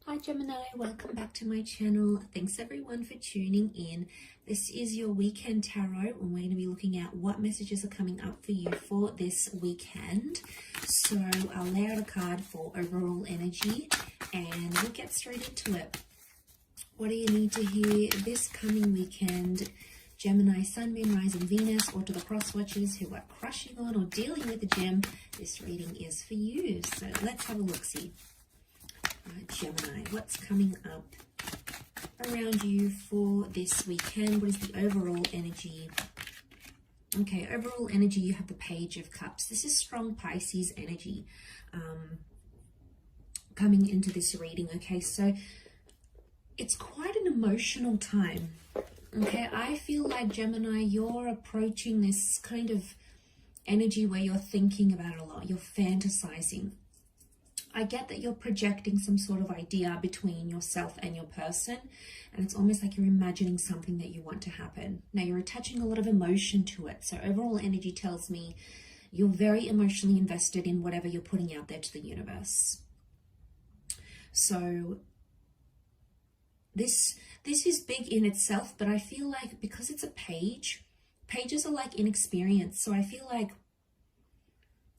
Hi Gemini, welcome back to my channel. Thanks everyone for tuning in. This is your weekend tarot and we're going to be looking at what messages are coming up for you for this weekend. So I'll lay out a card for overall energy and we'll get straight into it. What do you need to hear this coming weekend? Gemini, Sun, Moon, Rising, Venus, or to the cross watchers who are crushing on or dealing with the gem, this reading is for you. So let's have a look-see. Gemini, what's coming up around you for this weekend? What is the overall energy? Okay, overall energy, you have the Page of Cups. This is strong Pisces energy coming into this reading. Okay, so it's quite an emotional time. Okay, I feel like Gemini, you're approaching this kind of energy where you're thinking about it a lot. You're fantasizing. I get that you're projecting some sort of idea between yourself and your person, and it's almost like you're imagining something that you want to happen. Now, you're attaching a lot of emotion to it. So overall energy tells me you're very emotionally invested in whatever you're putting out there to the universe. So this is big in itself, but I feel like because it's a page, pages are like inexperienced. So I feel like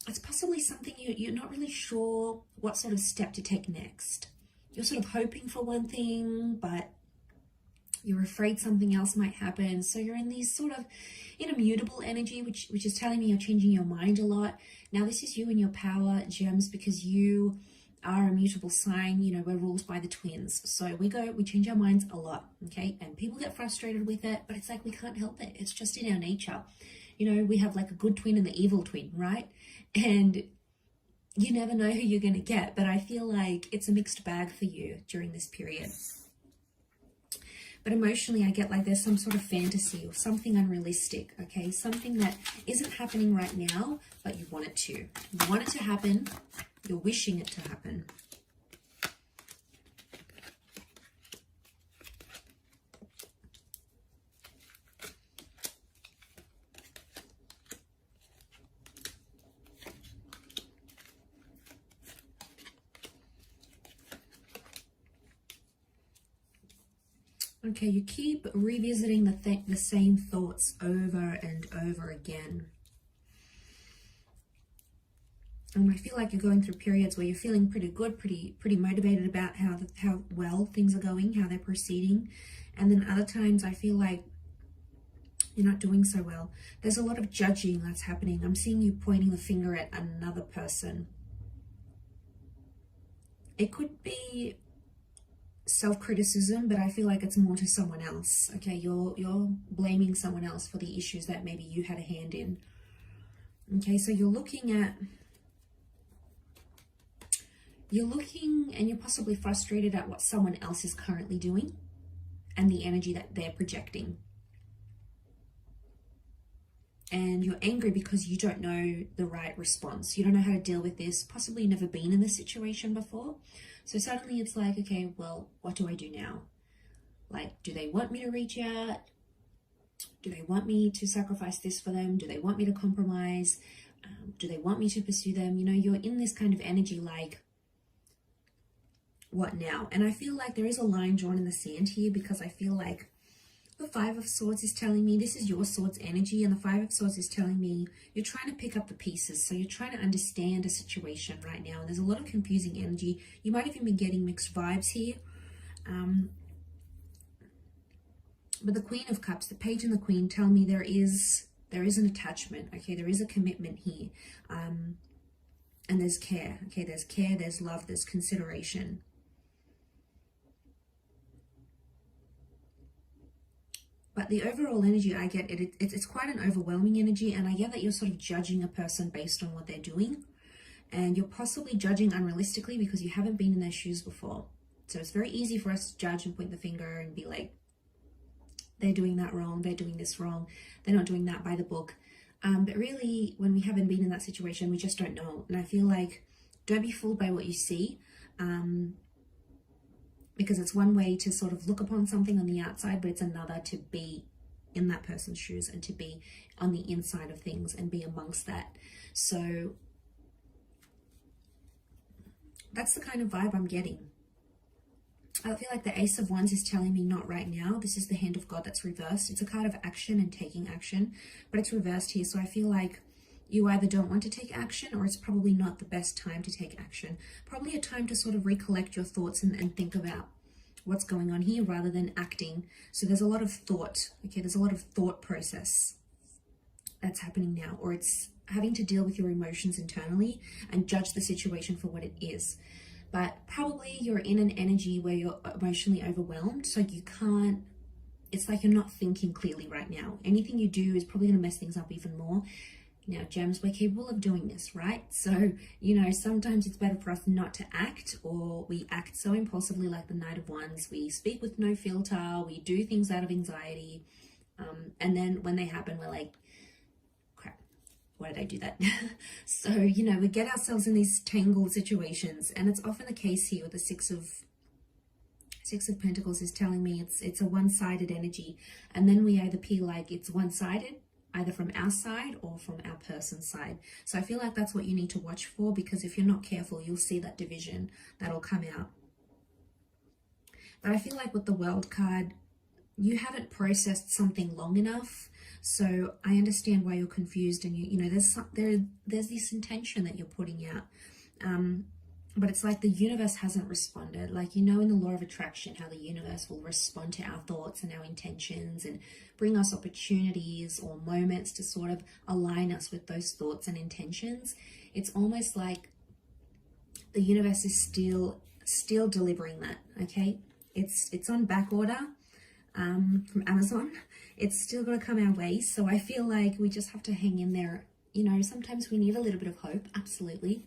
it's possibly something you're not really sure what sort of step to take next. You're sort of hoping for one thing, but you're afraid something else might happen. So you're in these sort of immutable energy, which is telling me you're changing your mind a lot. Now, this is you and your power, gems, because you are a mutable sign. You know, we're ruled by the twins. So we change our minds a lot, okay? And people get frustrated with it, but it's like we can't help it. It's just in our nature. You know, we have like a good twin and the evil twin, right? And you never know who you're going to get, but I feel like it's a mixed bag for you during this period. But emotionally, I get like there's some sort of fantasy or something unrealistic, okay? Something that isn't happening right now, but you want it to. You want it to happen. You're wishing it to happen. Okay, you keep revisiting the same thoughts over and over again. And I feel like you're going through periods where you're feeling pretty good, pretty motivated about how well things are going, how they're proceeding. And then other times I feel like you're not doing so well. There's a lot of judging that's happening. I'm seeing you pointing the finger at another person. It could be self-criticism, but I feel like it's more to someone else. Okay, you're blaming someone else for the issues that maybe you had a hand in. Okay, so you're looking and you're possibly frustrated at what someone else is currently doing and the energy that they're projecting. And you're angry because you don't know the right response. You don't know how to deal with this. Possibly you've never been in this situation before. So suddenly it's like, okay, well, what do I do now? Like, do they want me to reach out? Do they want me to sacrifice this for them? Do they want me to compromise? Do they want me to pursue them? You know, you're in this kind of energy like, what now? And I feel like there is a line drawn in the sand here because I feel like the Five of Swords is telling me this is your Swords energy, and the Five of Swords is telling me you're trying to pick up the pieces. So you're trying to understand a situation right now, and there's a lot of confusing energy. You might even be getting mixed vibes here. But the Queen of Cups, the Page and the Queen tell me there is an attachment, okay? There is a commitment here. And there's care, okay? There's care, there's love, there's consideration. But the overall energy I get, it's quite an overwhelming energy, and I get that you're sort of judging a person based on what they're doing, and you're possibly judging unrealistically because you haven't been in their shoes before. So it's very easy for us to judge and point the finger and be like, they're doing that wrong, they're doing this wrong, they're not doing that by the book. But really, when we haven't been in that situation, we just don't know. And I feel like, don't be fooled by what you see. Because it's one way to sort of look upon something on the outside, but it's another to be in that person's shoes and to be on the inside of things and be amongst that. So that's the kind of vibe I'm getting. I feel like the Ace of Wands is telling me not right now. This is the Hand of God that's reversed. It's a card of action and taking action, but it's reversed here. So I feel like you either don't want to take action, or it's probably not the best time to take action. Probably a time to sort of recollect your thoughts and think about what's going on here rather than acting. So there's a lot of thought, okay? There's a lot of thought process that's happening now, or it's having to deal with your emotions internally and judge the situation for what it is. But probably you're in an energy where you're emotionally overwhelmed, so you can't, it's like you're not thinking clearly right now. Anything you do is probably going to mess things up even more. Now, gems, we're capable of doing this, right? So, you know, sometimes it's better for us not to act, or we act so impulsively like the Knight of Wands. We speak with no filter, we do things out of anxiety, and then when they happen, we're like, crap, why did I do that? So, you know, we get ourselves in these tangled situations, and it's often the case here with the Six of Pentacles is telling me it's a one-sided energy, and then we either feel like it's one-sided, either from our side or from our person's side. So I feel like that's what you need to watch for, because if you're not careful, you'll see that division that'll come out. But I feel like with the World card, you haven't processed something long enough. So I understand why you're confused, and you know there's this intention that you're putting out. But it's like the universe hasn't responded. Like, you know, in the law of attraction, how the universe will respond to our thoughts and our intentions and bring us opportunities or moments to sort of align us with those thoughts and intentions. It's almost like the universe is still delivering that, okay? It's on back order from Amazon. It's still got to come our way. So I feel like we just have to hang in there. You know, sometimes we need a little bit of hope, absolutely.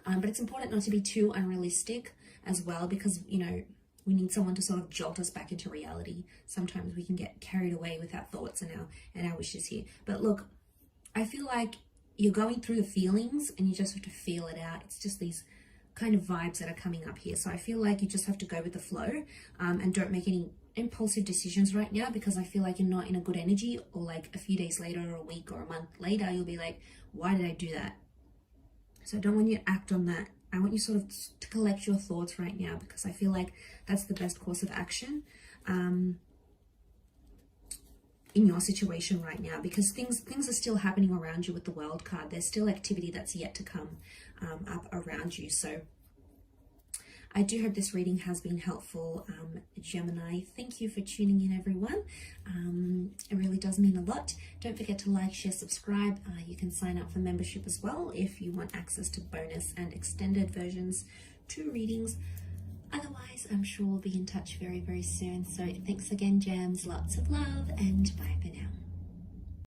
But it's important not to be too unrealistic as well, because, you know, we need someone to sort of jolt us back into reality. Sometimes we can get carried away with our thoughts and our wishes here. But look, I feel like you're going through the feelings and you just have to feel it out. It's just these kind of vibes that are coming up here. So I feel like you just have to go with the flow, and don't make any impulsive decisions right now, because I feel like you're not in a good energy, or like a few days later or a week or a month later, you'll be like, why did I do that? So I don't want you to act on that. I want you sort of to collect your thoughts right now, because I feel like that's the best course of action in your situation right now, because things are still happening around you with the World card. There's still activity that's yet to come up around you. So I do hope this reading has been helpful, Gemini. Thank you for tuning in, everyone. It really does mean a lot. Don't forget to like, share, subscribe. You can sign up for membership as well if you want access to bonus and extended versions to readings. Otherwise, I'm sure we'll be in touch very, very soon. So thanks again, gems. Lots of love, and bye for now.